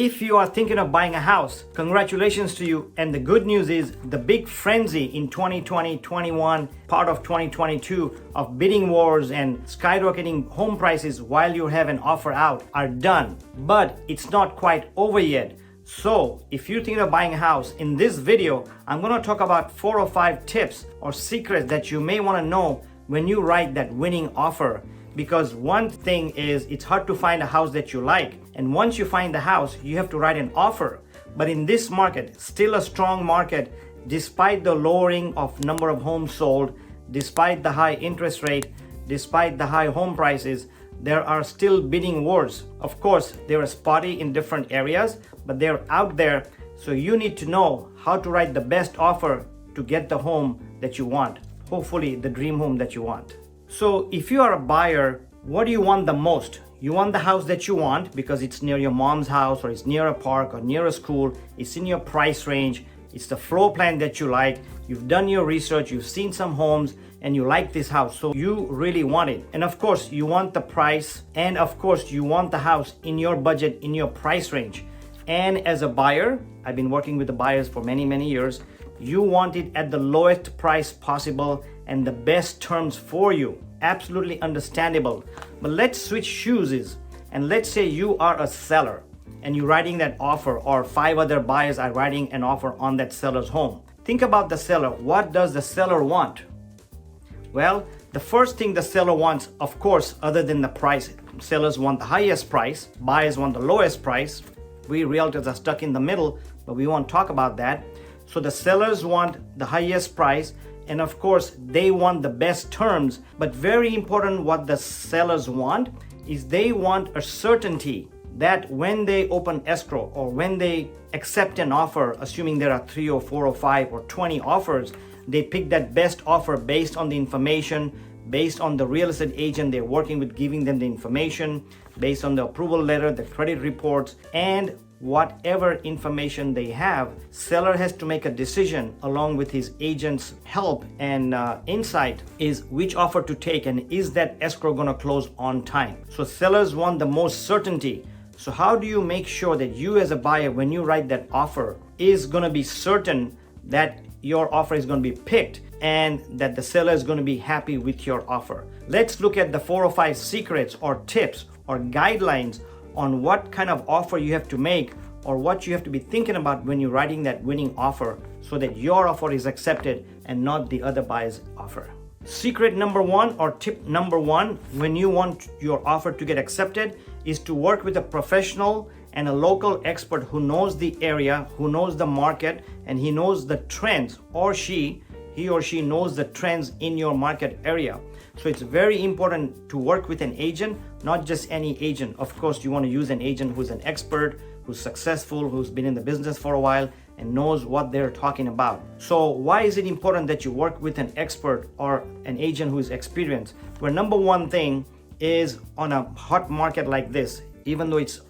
If you are thinking of buying a house, congratulations to you. And the good news is the big frenzy in 2020, 21, part of 2022 of bidding wars and skyrocketing home prices while you have an offer out are done. But it's not quite over yet. So if you're thinking of buying a house, in this video, I'm going to talk about 4 or 5 tips or secrets that you may want to know when you write that winning offer. Because one thing is, it's hard to find a house that you like. And once you find the house, you have to write an offer. But in this market, still a strong market, despite the lowering of number of homes sold, despite the high interest rate, despite the high home prices, there are still bidding wars. Of course, they are spotty in different areas, but they're out there. So you need to know how to write the best offer to get the home that you want. Hopefully the dream home that you want. So if you are a buyer, what do you want the most? You want the house that you want because it's near your mom's house, or it's near a park or near a school. It's in your price range. It's the floor plan that you like. You've done your research. You've seen some homes and you like this house. So you really want it. And of course, you want the price. And of course, you want the house in your budget, in your price range. And as a buyer, I've been working with the buyers for many, many years. You want it at the lowest price possible and the best terms for you. Absolutely understandable. But let's switch shoes, and let's say you are a seller and you're writing that offer, or 5 other buyers are writing an offer on that seller's home. Think about the seller. What does the seller want? Well, the first thing the seller wants, of course, other than the price, sellers want the highest price, buyers want the lowest price. We realtors are stuck in the middle, but we won't talk about that. So the sellers want the highest price, and of course they want the best terms. But very important, what the sellers want is they want a certainty that when they open escrow or when they accept an offer, assuming there are 3 or 4 or 5 or 20 offers, they pick that best offer based on the information, based on the real estate agent they're working with giving them the information, based on the approval letter, the credit reports, and whatever information they have. Seller has to make a decision along with his agent's help and insight is which offer to take, and is that escrow going to close on time. So sellers want the most certainty. So how do you make sure that you as a buyer, when you write that offer, is going to be certain that your offer is going to be picked and that the seller is going to be happy with your offer? Let's look at the 4 or 5 secrets or tips or guidelines on what kind of offer you have to make, or what you have to be thinking about when you're writing that winning offer, so that your offer is accepted and not the other buyer's offer. Secret number 1 or tip number 1 when you want your offer to get accepted is to work with a professional and a local expert who knows the area, who knows the market, and he knows the trends, or he or she knows the trends in your market area. So it's very important to work with an agent, not just any agent. Of course, you want to use an agent who's an expert, who's successful, who's been in the business for a while and knows what they're talking about. So why is it important that you work with an expert or an agent who's experienced? Well, number 1 thing is, on a hot market like this, even though it's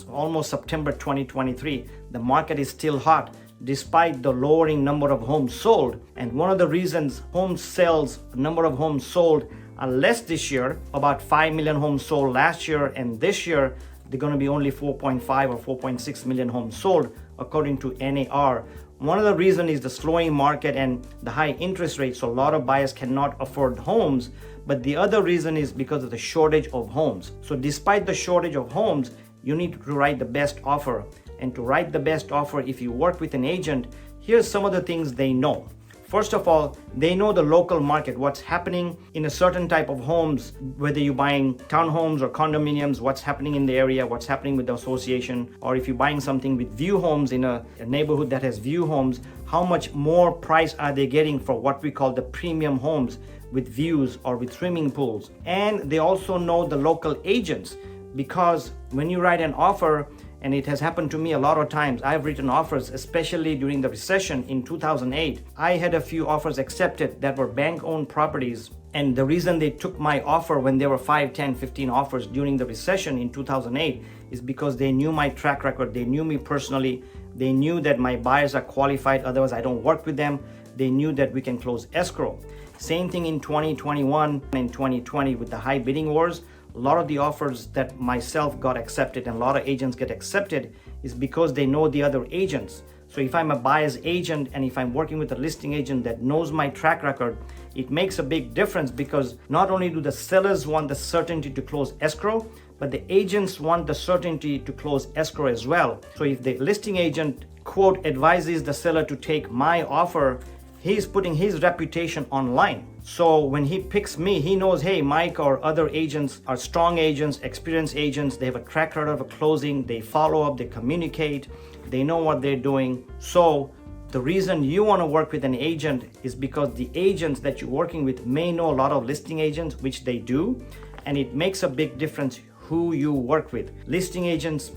almost September 2023, the market is still hot despite the lowering number of homes sold. And one of the reasons home sales, number of homes sold are less this year, about 5 million homes sold last year, and this year they're going to be only 4.5 or 4.6 million homes sold according to NAR. One of the reasons is the slowing market and the high interest rates, so a lot of buyers cannot afford homes. But the other reason is because of the shortage of homes. So despite the shortage of homes, you need to write the best offer. And to write the best offer, if you work with an agent, here's some of the things they know. First of all, they know the local market, what's happening in a certain type of homes, whether you're buying townhomes or condominiums, what's happening in the area, what's happening with the association, or if you're buying something with view homes in a neighborhood that has view homes, how much more price are they getting for what we call the premium homes with views or with swimming pools. And they also know the local agents, because when you write an offer, and it has happened to me a lot of times, I've written offers, especially during the recession in 2008. I had a few offers accepted that were bank-owned properties. And the reason they took my offer when there were 5, 10, 15 offers during the recession in 2008 is because they knew my track record. They knew me personally. They knew that my buyers are qualified, otherwise I don't work with them. They knew that we can close escrow. Same thing in 2021 and 2020 with the high bidding wars. A lot of the offers that myself got accepted and a lot of agents get accepted is because they know the other agents. So if I'm a buyer's agent and if I'm working with a listing agent that knows my track record, it makes a big difference, because not only do the sellers want the certainty to close escrow, but the agents want the certainty to close escrow as well. So if the listing agent, quote, advises the seller to take my offer, he's putting his reputation online. So when he picks me, he knows, hey, Mike or other agents are strong agents, experienced agents. They have a track record of a closing. They follow up, they communicate, they know what they're doing. So the reason you want to work with an agent is because the agents that you're working with may know a lot of listing agents, which they do, and it makes a big difference who you work with. Listing agents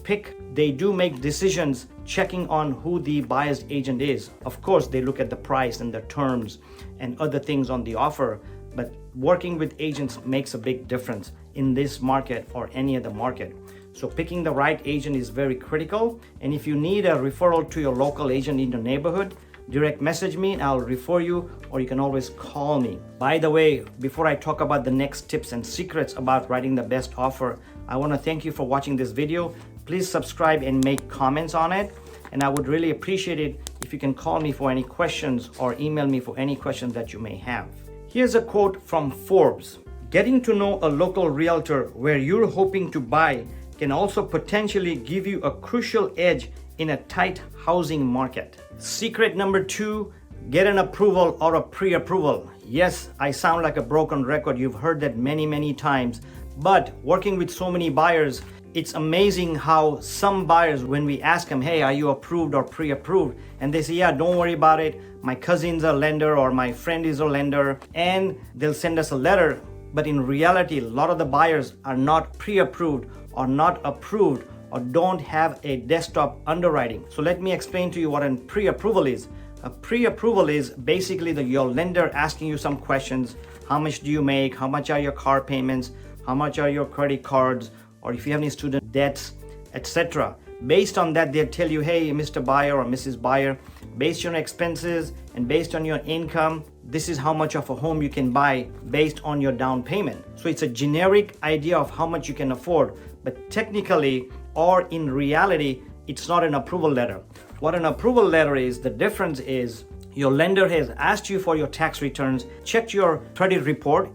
they do make decisions checking on who the buyer's agent is. Of course, they look at the price and the terms and other things on the offer, but working with agents makes a big difference in this market or any other market. So picking the right agent is very critical. And if you need a referral to your local agent in your neighborhood, direct message me and I'll refer you, or you can always call me. By the way, before I talk about the next tips and secrets about writing the best offer, I want to thank you for watching this video. Please subscribe and make comments on it. And I would really appreciate it if you can call me for any questions or email me for any questions that you may have. Here's a quote from Forbes. Getting to know a local realtor where you're hoping to buy can also potentially give you a crucial edge in a tight housing market. Secret number 2, get an approval or a pre-approval. Yes, I sound like a broken record. You've heard that many times, but working with so many buyers, it's amazing how some buyers, when we ask them, hey, are you approved or pre-approved? And they say, yeah, don't worry about it. My cousin's a lender or my friend is a lender, and they'll send us a letter. But in reality, a lot of the buyers are not pre-approved or not approved or don't have a desktop underwriting. So let me explain to you what a pre-approval is. A pre-approval is basically your lender asking you some questions. How much do you make? How much are your car payments? How much are your credit cards? Or if you have any student debts, etc. Based on that, they'll tell you, hey, Mr. Buyer or Mrs. Buyer, based on your expenses and based on your income, this is how much of a home you can buy based on your down payment. So it's a generic idea of how much you can afford, but technically or in reality, it's not an approval letter. What an approval letter is, the difference is your lender has asked you for your tax returns, checked your credit report,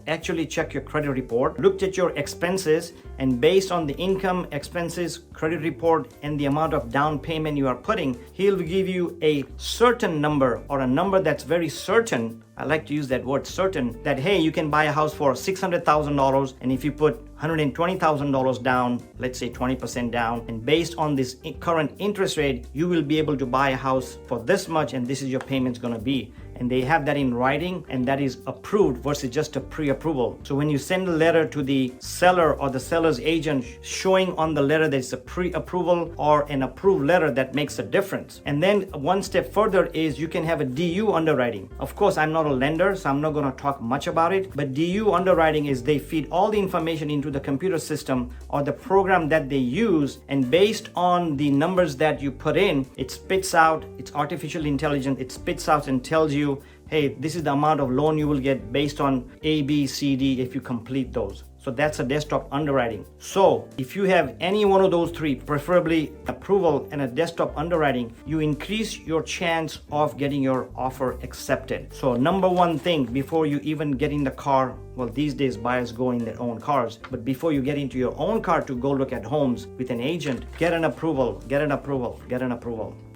looked at your expenses, and based on the income, expenses, credit report, and the amount of down payment you are putting, he'll give you a certain number or a number that's very certain. I like to use that word certain, that hey, you can buy a house for $600,000, and if you put $120,000 down, let's say 20% down, and based on this current interest rate, you will be able to buy a house for this much, and this is your payment's gonna be. And they have that in writing, and that is approved versus just a pre-approval. So when you send a letter to the seller or the seller's agent showing on the letter that it's a pre-approval or an approved letter, that makes a difference. And then one step further is you can have a DU underwriting. Of course, I'm not a lender, so I'm not going to talk much about it, but DU underwriting is they feed all the information into the computer system or the program that they use, and based on the numbers that you put in, it spits out, it's artificial intelligence, it spits out and tells you, hey, this is the amount of loan you will get based on A, B, C, D if you complete those. So that's a desktop underwriting. So if you have any one of those three, preferably approval and a desktop underwriting, you increase your chance of getting your offer accepted. So number one thing before you even get in the car, well, these days buyers go in their own cars, but before you get into your own car to go look at homes with an agent, get an approval.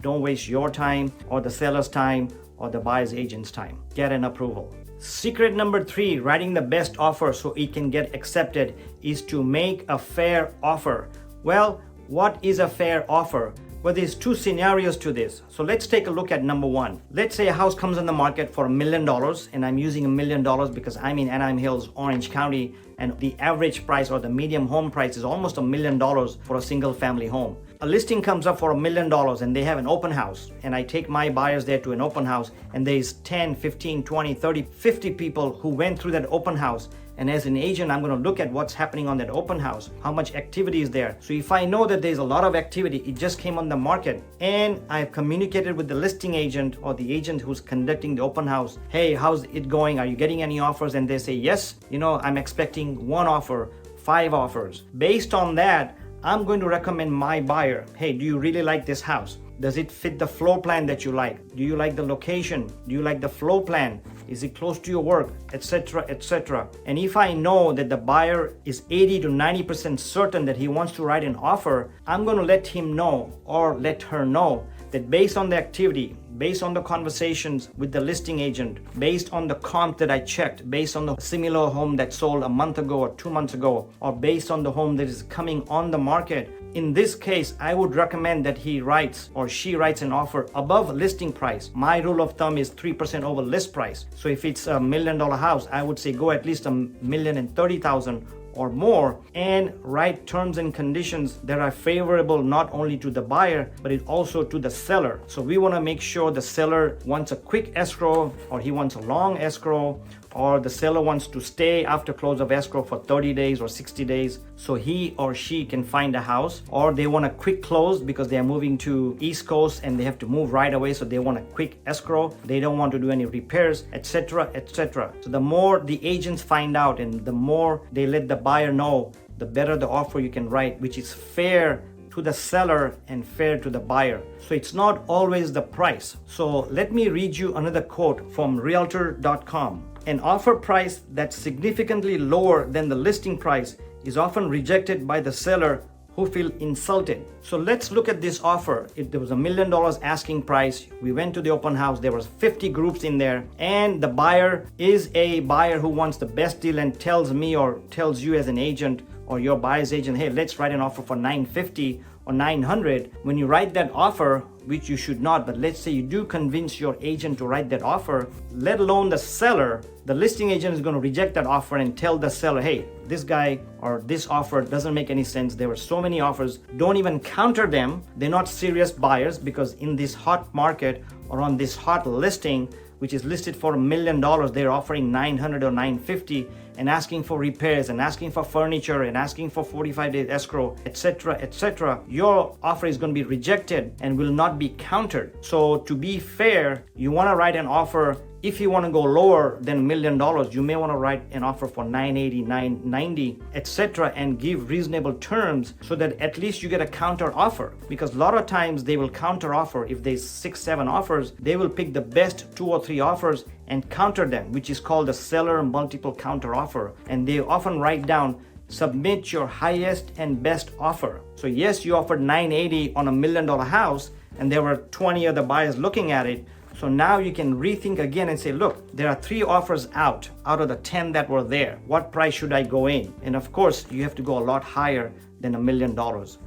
Don't waste your time or the seller's time or the buyer's agent's time. Get an approval. Secret number 3, writing the best offer so it can get accepted, is to make a fair offer. Well, what is a fair offer? Well, there's 2 scenarios to this. So let's take a look at number 1. Let's say a house comes on the market for $1 million, and I'm using $1 million because I'm in Anaheim Hills, Orange County, and the average price or the medium home price is almost $1 million for a single family home. A listing comes up for $1 million and they have an open house, and I take my buyers there to an open house, and there's 10, 15, 20, 30, 50 people who went through that open house. And as an agent, I'm going to look at what's happening on that open house, how much activity is there. So if I know that there's a lot of activity, it just came on the market, and I've communicated with the listing agent or the agent who's conducting the open house, hey, how's it going? Are you getting any offers? And they say, yes, I'm expecting 1 offer, 5 offers. Based on that, I'm going to recommend my buyer, hey, do you really like this house? Does it fit the floor plan that you like? Do you like the location? Do you like the floor plan? Is it close to your work? Etc., etc. And if I know that the buyer is 80 to 90% certain that he wants to write an offer, I'm going to let him know or let her know that based on the activity, based on the conversations with the listing agent, based on the comp that I checked, based on the similar home that sold a month ago or 2 months ago, or based on the home that is coming on the market, in this case, I would recommend that he writes or she writes an offer above listing price. My rule of thumb is 3% over list price. So if it's $1 million house, I would say go at least $1,030,000 or more, and write terms and conditions that are favorable not only to the buyer but it also to the seller. So we want to make sure the seller wants a quick escrow, or he wants a long escrow, or the seller wants to stay after close of escrow for 30 days or 60 days so he or she can find a house, or they want a quick close because they are moving to East Coast and they have to move right away, so they want a quick escrow, they don't want to do any repairs, etc., etc. So the more the agents find out and the more they let the buyer know, the better the offer you can write, which is fair to the seller and fair to the buyer. So it's not always the price. So let me read you another quote from realtor.com. An offer price that's significantly lower than the listing price is often rejected by the seller who feel insulted. So let's look at this offer. If there was $1 million asking price, we went to the open house, there was 50 groups in there, and the buyer is a buyer who wants the best deal and tells me or tells you as an agent or your buyer's agent, hey, let's write an offer for $950 or $900. When you write that offer, which you should not, but let's say you do convince your agent to write that offer, let alone the seller, the listing agent is going to reject that offer and tell the seller, hey, this guy or this offer doesn't make any sense. There were so many offers. Don't even counter them. They're not serious buyers, because in this hot market or on this hot listing, which is listed for $1 million, they're offering $900 or $950 and asking for repairs and asking for furniture and asking for 45 days escrow, etc., etc. Your offer is going to be rejected and will not be countered. So to be fair, you want to write an offer. If you want to go lower than $1 million, you may want to write an offer for $980, $990, etc., and give reasonable terms so that at least you get a counter offer. Because a lot of times they will counter offer. If there's 6-7 offers, they will pick the best 2 or 3 offers and counter them, which is called a seller multiple counter offer. And they often write down, submit your highest and best offer. So yes, you offered $980 on $1 million house and there were 20 other buyers looking at it. So now you can rethink again and say, look, there are 3 offers out of the 10 that were there. What price should I go in? And of course, you have to go a lot higher than $1 million,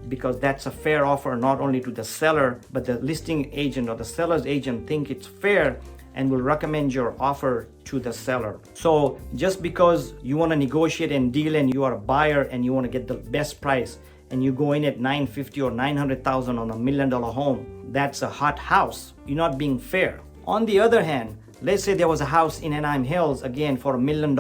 because that's a fair offer not only to the seller, but the listing agent or the seller's agent think it's fair and will recommend your offer to the seller. So just because you want to negotiate and deal and you are a buyer and you want to get the best price and you go in at $950 or $900,000 on $1 million home, that's a hot house. You're not being fair. On the other hand, let's say there was a house in Anaheim Hills, again, for $1 million,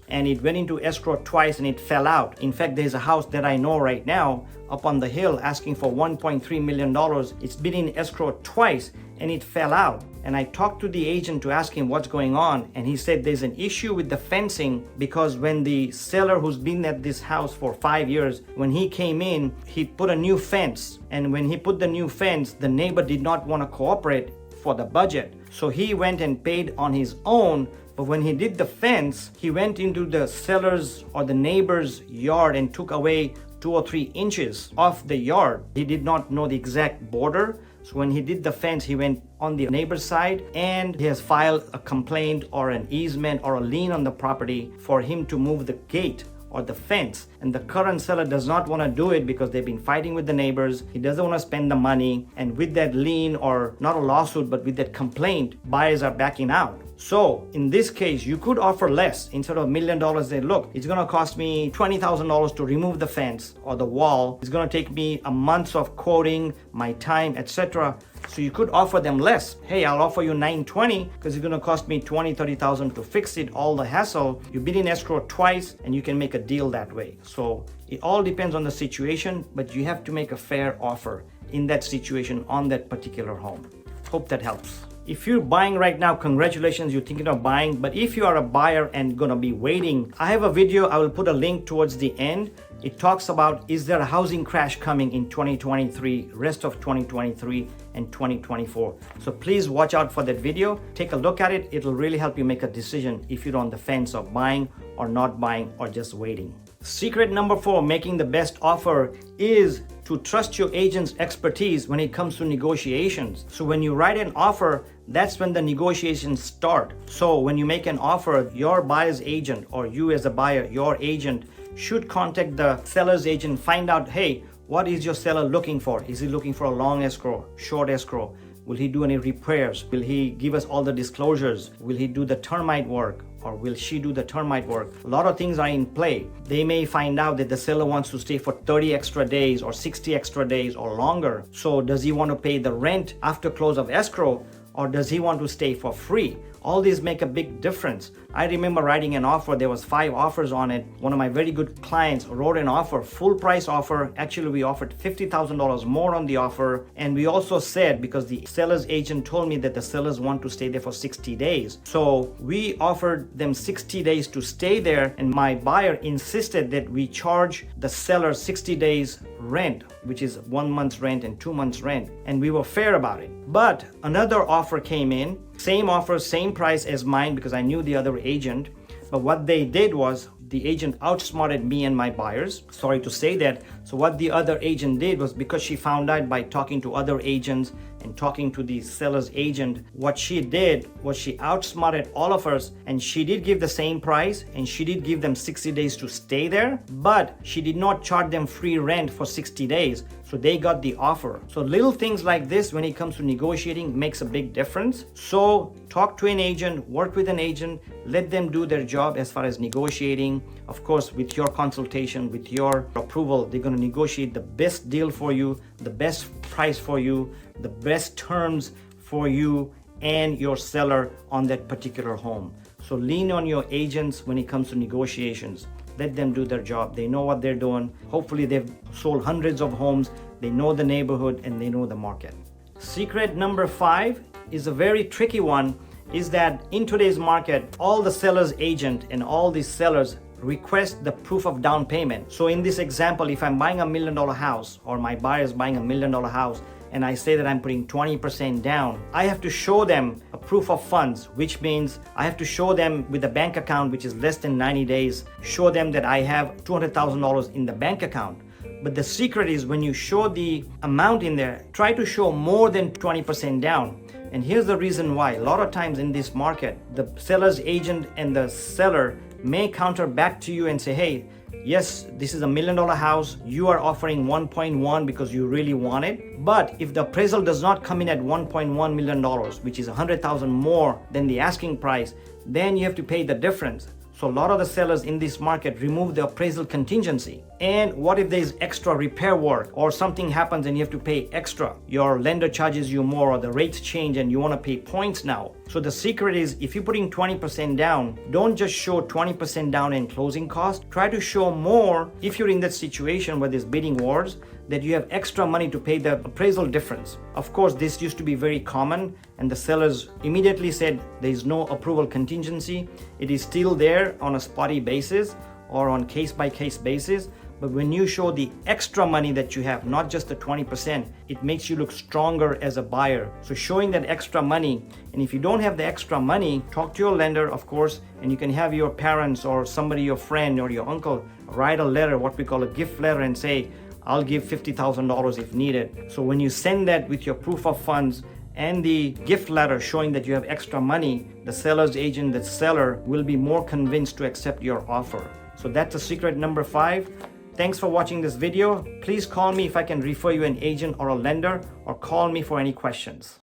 and it went into escrow twice and it fell out. In fact, there's a house that I know right now up on the hill asking for $1.3 million. It's been in escrow twice and it fell out. And I talked to the agent to ask him what's going on, and he said there's an issue with the fencing, because when the seller who's been at this house for 5 years, when he came in, he put a new fence. And when he put the new fence, the neighbor did not want to cooperate for the budget. So he went and paid on his own. But when he did the fence, he went into the seller's or the neighbor's yard and took away 2 or 3 inches off the yard. He did not know the exact border. So when he did the fence, he went on the neighbor's side and he has filed a complaint or an easement or a lien on the property for him to move the gate or the fence. And the current seller does not want to do it because they've been fighting with the neighbors. He doesn't want to spend the money. And with that lien, or not a lawsuit, but with that complaint, buyers are backing out. So in this case, you could offer less. Instead of $1 million, say, look, it's going to cost me $20,000 to remove the fence or the wall. It's going to take me a month of quoting, my time, etc. So you could offer them less. Hey, I'll offer you $920 because it's going to cost me $20,000, $30,000 to fix it, all the hassle. You've been in escrow twice and you can make a deal that way. So it all depends on the situation, but you have to make a fair offer in that situation on that particular home. Hope that helps. If you're buying right now, congratulations, you're thinking of buying. But if you are a buyer and gonna be waiting, I have a video, I will put a link towards the end. It talks about, is there a housing crash coming in 2023, rest of 2023 and 2024. So please watch out for that video. Take a look at it. It'll really help you make a decision if you're on the fence of buying or not buying or just waiting. Secret number 4, making the best offer, is to trust your agent's expertise when it comes to negotiations. So when you write an offer, that's when the negotiations start. So when you make an offer, your buyer's agent, or you as a buyer, your agent should contact the seller's agent, find out, hey, what is your seller looking for? Is he looking for a long escrow, short escrow? Will he do any repairs? Will he give us all the disclosures? Will he do the termite work? Or will she do the termite work? A lot of things are in play. They may find out that the seller wants to stay for 30 extra days or 60 extra days or longer. So does he want to pay the rent after close of escrow, or does he want to stay for free? All these make a big difference. I remember writing an offer, there was 5 offers on it. One of my very good clients wrote an offer, full price offer. Actually, we offered $50,000 more on the offer. And we also said, because the seller's agent told me that the sellers want to stay there for 60 days. So we offered them 60 days to stay there. And my buyer insisted that we charge the seller 60 days rent, which is 1 month's rent and 2 months rent. And we were fair about it. But another offer came in, same offer, same price as mine, because I knew the other agent. But what they did was, the agent outsmarted me and my buyers. Sorry to say that. So what the other agent did was, because she found out by talking to other agents and talking to the seller's agent, what she did was she outsmarted all of us, and she did give the same price, and she did give them 60 days to stay there, but she did not charge them free rent for 60 days. So they got the offer. So little things like this when it comes to negotiating makes a big difference. So talk to an agent, work with an agent, let them do their job as far as negotiating. Of course, with your consultation, with your approval, they're going to negotiate the best deal for you, the best price for you, the best terms for you and your seller on that particular home. So lean on your agents when it comes to negotiations. Let them do their job. They know what they're doing. Hopefully they've sold hundreds of homes. They know the neighborhood and they know the market. Secret number 5 is a very tricky one, is that in today's market, all the seller's agent and all these sellers request the proof of down payment. So in this example, if I'm buying $1 million house, or my buyer is buying $1 million house, and I say that I'm putting 20% down, I have to show them a proof of funds, which means I have to show them with a bank account which is less than 90 days, show them that I have $200,000 in the bank account. But the secret is, when you show the amount in there, try to show more than 20% down. And here's the reason why. A lot of times in this market, the seller's agent and the seller may counter back to you and say, hey, yes, this is $1 million house. You are offering 1.1 because you really want it. But if the appraisal does not come in at $1.1 million, which is $100,000 more than the asking price, then you have to pay the difference. So a lot of the sellers in this market remove the appraisal contingency. And what if there's extra repair work, or something happens and you have to pay extra? Your lender charges you more, or the rates change and you want to pay points now. So the secret is, if you're putting 20% down, don't just show 20% down in closing costs. Try to show more, if you're in that situation where there's bidding wars, that you have extra money to pay the appraisal difference. Of course, this used to be very common, and the sellers immediately said there is no approval contingency. It is still there on a spotty basis or on case-by-case basis. But when you show the extra money that you have, not just the 20%, it makes you look stronger as a buyer. So showing that extra money, and if you don't have the extra money, talk to your lender, of course, and you can have your parents or somebody, your friend or your uncle, write a letter, what we call a gift letter, and say, I'll give $50,000 if needed. So when you send that with your proof of funds and the gift letter showing that you have extra money, the seller's agent, the seller, will be more convinced to accept your offer. So that's a secret number 5. Thanks for watching this video. Please call me if I can refer you an agent or a lender, or call me for any questions.